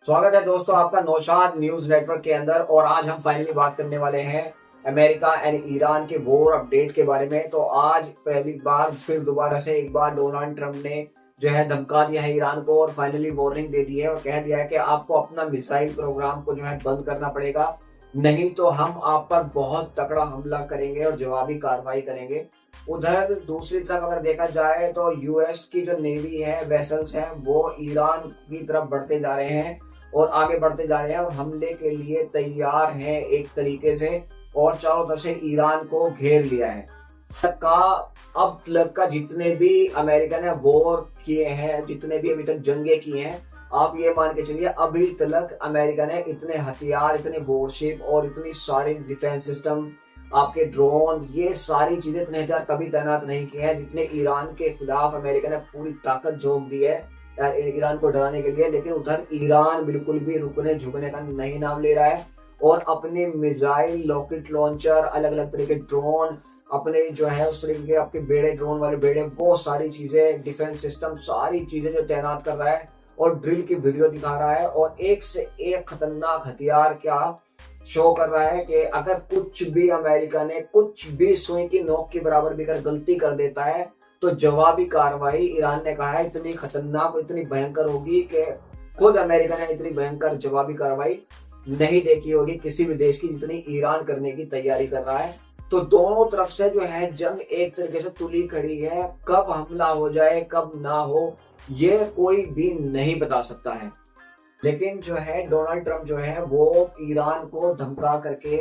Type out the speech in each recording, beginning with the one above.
स्वागत है दोस्तों आपका नौशाद न्यूज नेटवर्क के अंदर। और आज हम फाइनली बात करने वाले हैं अमेरिका एंड ईरान के वॉर अपडेट के बारे में। तो आज पहली बार फिर दोबारा से एक बार डोनाल्ड ट्रंप ने जो है धमका दिया है ईरान को और फाइनली वार्निंग दे दी है और कह दिया है कि आपको अपना मिसाइल प्रोग्राम को जो है बंद करना पड़ेगा, नहीं तो हम आप पर बहुत तगड़ा हमला करेंगे और जवाबी कार्रवाई करेंगे। उधर दूसरी तरफ अगर देखा जाए तो यूएस की जो नेवी है, वेसल्स हैं, वो ईरान की तरफ बढ़ते जा रहे हैं और आगे बढ़ते जा रहे हैं और हमले के लिए तैयार हैं एक तरीके से, और चारों तरफ से ईरान को घेर लिया है। का अब तक का जितने भी अमेरिका ने वॉर किए हैं, जितने भी अभी तक जंगे की हैं, आप ये मान के चलिए अभी तक अमेरिका ने इतने हथियार, इतने वॉरशिप और इतनी सारी डिफेंस सिस्टम, आपके ड्रोन, ये सारी चीजें इतने हथियार कभी तैनात नहीं किए हैं जितने ईरान के खिलाफ अमेरिका ने पूरी ताकत झोंक दी है ईरान को डराने के लिए। लेकिन उधर ईरान बिल्कुल भी रुकने झुकने का नहीं नाम ले रहा है और अपने मिसाइल, रॉकेट लॉन्चर, अलग अलग तरह के ड्रोन, अपने जो है उस तरीके के आपके बेड़े, ड्रोन वाले बेड़े, वो सारी चीजें, डिफेंस सिस्टम, सारी चीजें जो तैनात कर रहा है और ड्रिल की वीडियो दिखा रहा है और एक से एक खतरनाक हथियार क्या शो कर रहा है कि अगर कुछ भी अमेरिका ने कुछ भी सुई की नोक के बराबर भी अगर गलती कर देता है तो जवाबी कार्रवाई, ईरान ने कहा है, इतनी खतरनाक, इतनी भयंकर होगी कि खुद अमेरिका ने इतनी भयंकर जवाबी कार्रवाई नहीं देखी होगी किसी भी देश की जितनी ईरान करने की तैयारी कर रहा है। तो दोनों तरफ से जो है जंग एक तरीके से तुली खड़ी है। कब हमला हो जाए कब ना हो ये कोई भी नहीं बता सकता है। लेकिन जो है डोनाल्ड ट्रंप जो है वो ईरान को धमका करके,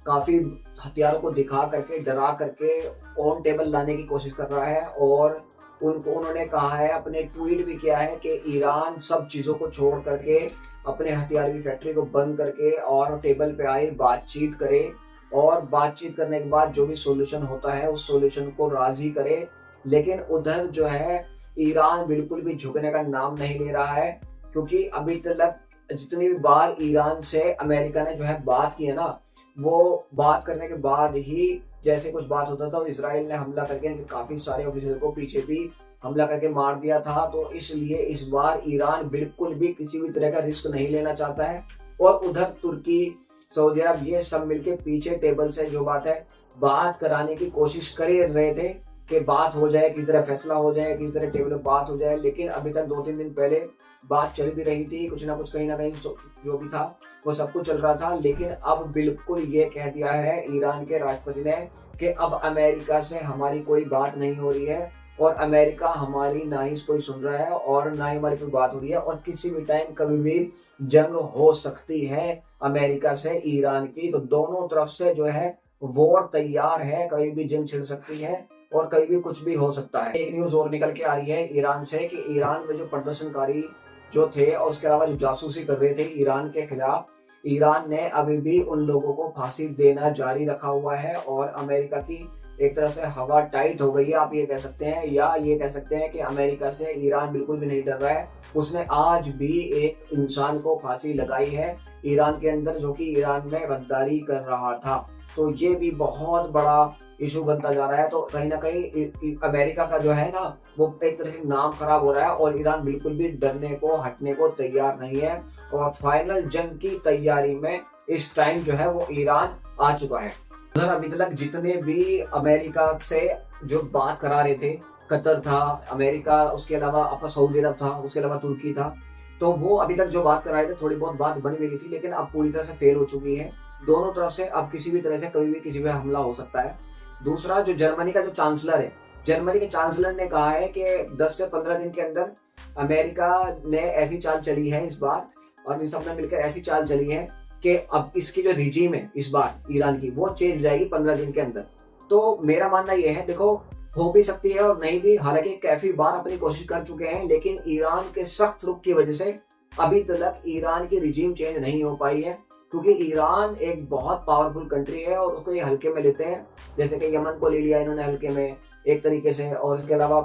काफी हथियारों को दिखा करके, डरा करके ऑन टेबल लाने की कोशिश कर रहा है और उन्होंने कहा है, अपने ट्वीट भी किया है कि ईरान सब चीजों को छोड़ करके अपने हथियार की फैक्ट्री को बंद करके और टेबल पे आए, बातचीत करे और बातचीत करने के बाद जो भी सॉल्यूशन होता है उस सॉल्यूशन को राजी करे। लेकिन उधर जो है ईरान बिल्कुल भी झुकने का नाम नहीं ले रहा है, क्योंकि अभी तक जितनी भी बार ईरान से अमेरिका ने जो है बात की है ना, वो बात करने के बाद ही जैसे कुछ बात होता था, इजराइल ने हमला करके काफी सारे ऑफिसर को पीछे भी हमला करके मार दिया था। तो इसलिए इस बार ईरान बिल्कुल भी किसी भी तरह का रिस्क नहीं लेना चाहता है। और उधर तुर्की, सऊदी अरब, ये सब मिलके पीछे टेबल से जो बात कराने की कोशिश कर रहे थे कि बात हो जाए, किसी तरह फैसला हो जाए, किसी तरह टेबल पर बात हो जाए। लेकिन अभी तक 2-3 दिन पहले बात चल भी रही थी, कुछ ना कुछ कहीं ना कहीं जो भी था वो सब कुछ चल रहा था। लेकिन अब बिल्कुल ये कह दिया है ईरान के राष्ट्रपति ने कि अब अमेरिका से हमारी कोई बात नहीं हो रही है और अमेरिका हमारी ना ही कोई सुन रहा है और ना ही हमारी कोई बात हो रही है और किसी भी टाइम कभी भी जंग हो सकती है अमेरिका से ईरान की। तो दोनों तरफ से जो है वॉर तैयार है, कभी भी जंग छिड़ सकती है और कहीं भी कुछ भी हो सकता है। एक न्यूज और निकल के आ रही है ईरान से कि ईरान में जो प्रदर्शनकारी जो थे और उसके अलावा जो जासूसी कर रहे थे ईरान के खिलाफ, ईरान ने अभी भी उन लोगों को फांसी देना जारी रखा हुआ है और अमेरिका की एक तरह से हवा टाइट हो गई है, आप ये कह सकते हैं, या ये कह सकते हैं कि अमेरिका से ईरान बिल्कुल भी नहीं डर रहा है। उसने आज भी एक इंसान को फांसी लगाई है ईरान के अंदर जो कि ईरान में गद्दारी कर रहा था। तो ये भी बहुत बड़ा इशू बनता जा रहा है। तो कहीं ना कहीं अमेरिका का जो है ना वो एक तरह से नाम खराब हो रहा है और ईरान बिल्कुल भी डरने को, हटने को तैयार नहीं है और फाइनल जंग की तैयारी में इस टाइम जो है वो ईरान आ चुका है। उधर अभी तक जितने भी अमेरिका से जो बात करा रहे थे, कतर था, अमेरिका, उसके अलावा आपका सऊदी अरब था, उसके अलावा तुर्की था, तो वो अभी तक जो बात कर रहे थे थोड़ी बहुत बात बन गई थी, लेकिन अब पूरी तरह से फेल हो चुकी है। दोनों तरफ से अब किसी भी तरह से कभी भी किसी पे हमला हो सकता है। दूसरा, जो जर्मनी का जो चांसलर है, जर्मनी के चांसलर ने कहा है कि 10 से 15 दिन के अंदर अमेरिका ने ऐसी चाल चली है इस बार, और इन सब ने मिलकर ऐसी चाल चली है कि अब इसकी जो रिजीम है इस बार ईरान की, वो चेंज जाएगी 15 दिन के अंदर। तो मेरा मानना यह है, देखो हो भी सकती है और नहीं भी, हालांकि काफी बार अपनी कोशिश कर चुके हैं, लेकिन ईरान के सख्त रुख की वजह से अभी तक ईरान की रिजीम चेंज नहीं हो पाई है, क्योंकि ईरान एक बहुत पावरफुल कंट्री है और उसको ये हल्के में लेते हैं। जैसे कि यमन को ले लिया इन्होंने हल्के में एक तरीके से, और इसके अलावा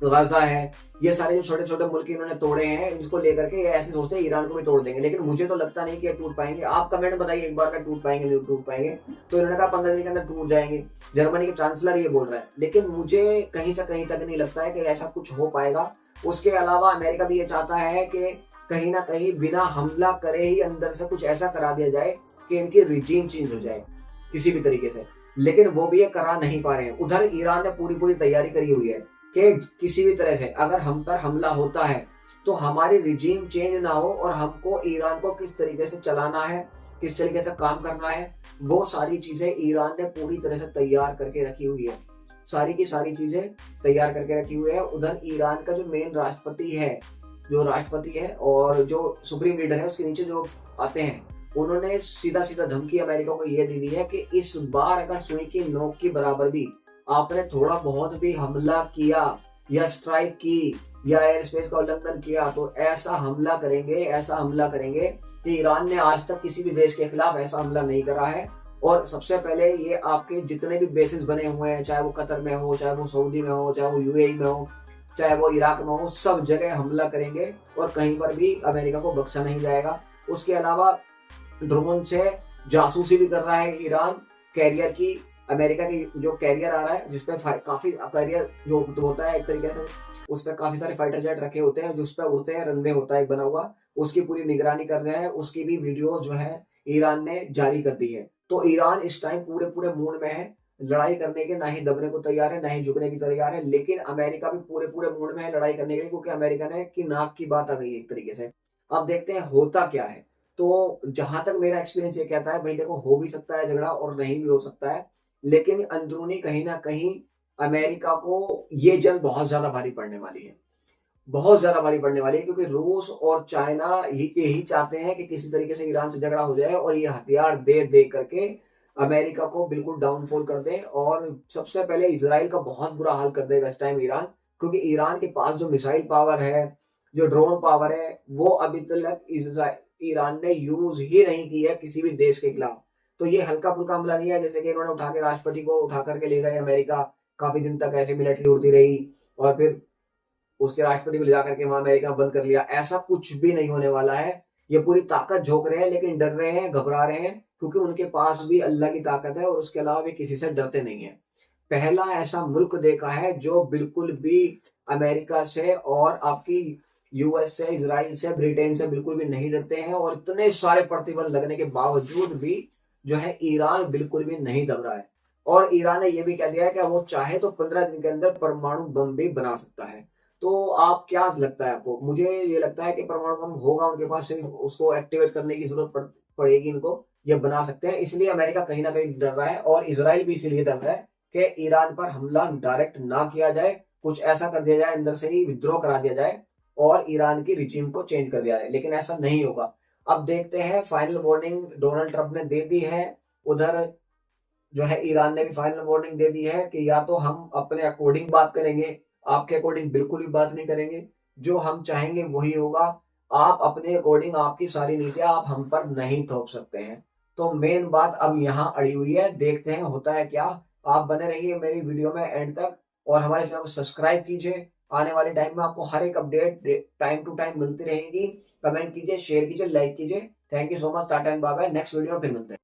गाजा है, ये सारे जो छोटे छोटे मुल्क इन्होंने तोड़े हैं, इसको लेकर के ये ऐसे सोचते हैं ईरान को भी तोड़ देंगे। लेकिन मुझे तो लगता नहीं कि ये टूट पाएंगे। आप कमेंट बताइए एक बार में, टूट पाएंगे नहीं टूट पाएंगे? तो इन्होंने कहा 15 दिन के अंदर टूट जाएंगे, जर्मनी के चांसलर ये बोल रहा है, लेकिन मुझे कहीं से कहीं तक नहीं लगता है कि ऐसा कुछ हो पाएगा। उसके अलावा अमेरिका भी ये चाहता है कि कहीं ना कहीं बिना हमला करे ही अंदर से कुछ ऐसा करा दिया जाए कि इनकी रिजीम चेंज हो जाए किसी भी तरीके से। लेकिन वो भी ये करा नहीं पा रहे हैं। उधर ईरान ने पूरी पूरी तैयारी करी हुई है कि किसी भी तरह से अगर हम पर हमला होता है तो हमारी रिजीम चेंज ना हो, और हमको ईरान को किस तरीके से चलाना है, किस तरीके से काम करना है, वो सारी चीजें ईरान ने पूरी तरह से तैयार करके रखी हुई है। सारी की सारी चीजें तैयार करके रखी हुई है। उधर ईरान का जो मेन राष्ट्रपति है और जो सुप्रीम लीडर है उसके नीचे जो आते हैं, उन्होंने सीधा सीधा धमकी अमेरिका को ये दी है कि इस बार अगर सुई की नोक के बराबर भी आपने थोड़ा बहुत भी हमला किया या स्ट्राइक की या एयर स्पेस का उल्लंघन किया तो ऐसा हमला करेंगे कि ईरान ने आज तक किसी भी देश के खिलाफ ऐसा हमला नहीं करा है। और सबसे पहले ये आपके जितने भी बेसिस बने हुए हैं, चाहे वो कतर में हो, चाहे वो सऊदी में हो, चाहे वो यूएई में हो, चाहे वो इराक में हो, सब जगह हमला करेंगे और कहीं पर भी अमेरिका को बख्शा नहीं जाएगा। उसके अलावा ड्रोन से जासूसी भी कर रहा है ईरान। कैरियर की अमेरिका की जो कैरियर आ रहा है जिसपे काफी कैरियर जो होता है एक तरीके से, उस पर काफी सारे फाइटर जेट रखे होते हैं जिस पर उड़ते हैं, रनवे होता है एक बना हुआ, उसकी पूरी निगरानी कर रहे हैं। उसकी भी वीडियो जो है ईरान ने जारी कर दी है। तो ईरान इस टाइम पूरे पूरे मूड में है लड़ाई करने के, ना ही दबने को तैयार है ना ही झुकने की तैयार है। लेकिन अमेरिका भी पूरे पूरे मूड में है लड़ाई करने के लिए, क्योंकि अमेरिका ने की नाक की बात आ गई है एक तरीके से। अब देखते हैं होता क्या है। तो जहां तक मेरा एक्सपीरियंस ये कहता है भाई देखो, हो भी सकता है झगड़ा और नहीं भी हो सकता है, लेकिन अंदरूनी कहीं ना कहीं अमेरिका को ये जंग बहुत ज्यादा भारी पड़ने वाली है, बहुत ज्यादा भारी पड़ने वाली है। क्योंकि रूस और चाइना यही चाहते हैं कि किसी तरीके से ईरान से झगड़ा हो जाए और ये हथियार दे दे करके अमेरिका को बिल्कुल डाउनफॉल कर दे। और सबसे पहले इसराइल का बहुत बुरा हाल कर देगा इस टाइम ईरान, क्योंकि ईरान के पास जो मिसाइल पावर है, जो ड्रोन पावर है, वो अभी तक ईरान ने यूज ही नहीं की है किसी भी देश के खिलाफ। तो ये हल्का फुल्का हमला नहीं है जैसे कि इन्होंने उठा के राष्ट्रपति को उठा करके ले गए अमेरिका, काफी दिन तक ऐसे मिलिट्री उड़ती रही और फिर उसके राष्ट्रपति को ले जाकर के वहां अमेरिका बंद कर लिया। ऐसा कुछ भी नहीं होने वाला है। ये पूरी ताकत झोंक रहे हैं लेकिन डर रहे हैं, घबरा रहे हैं, क्योंकि उनके पास भी अल्लाह की ताकत है और उसके अलावा भी किसी से डरते नहीं है। पहला ऐसा मुल्क देखा है जो बिल्कुल भी अमेरिका से और आपकी यूएस से, इसराइल से, ब्रिटेन से बिल्कुल भी नहीं डरते हैं। और इतने सारे प्रतिबंध लगने के बावजूद भी जो है ईरान बिल्कुल भी नहीं दब रहा है। और ईरान ने यह भी कह दिया है कि वो चाहे तो 15 दिन के अंदर परमाणु बम भी बना सकता है। तो आप क्या लगता है आपको? मुझे ये लगता है कि परमाणु बम होगा उनके पास, सिर्फ उसको एक्टिवेट करने की जरूरत पड़ेगी इनको, ये बना सकते हैं। इसलिए अमेरिका कहीं ना कहीं डर रहा है और इसराइल भी इसीलिए डर रहा है कि ईरान पर हमला डायरेक्ट ना किया जाए, कुछ ऐसा कर दिया जाए, अंदर से ही विद्रोह करा दिया जाए और ईरान की रिजीम को चेंज कर दिया जाए। लेकिन ऐसा नहीं होगा। अब देखते हैं, फाइनल वार्निंग डोनाल्ड ट्रंप ने दे दी है। उधर जो है ईरान ने भी फाइनल वार्निंग दे दी है कि या तो हम अपने अकॉर्डिंग बात करेंगे, आपके अकॉर्डिंग बिल्कुल भी बात नहीं करेंगे, जो हम चाहेंगे वही होगा। आप अपने अकॉर्डिंग आपकी सारी नीतियां आप हम पर नहीं थोप सकते हैं। तो मेन बात अब यहाँ अड़ी हुई है, देखते हैं होता है क्या। आप बने रहिए मेरी वीडियो में एंड तक और हमारे चैनल को सब्सक्राइब कीजिए। आने वाले टाइम में आपको हर एक अपडेट टाइम टू टाइम मिलती रहेगी। कमेंट कीजिए, शेयर कीजिए, लाइक कीजिए। Thank you so much. Tata and bye bye. Next video में फिर मिलते हैं।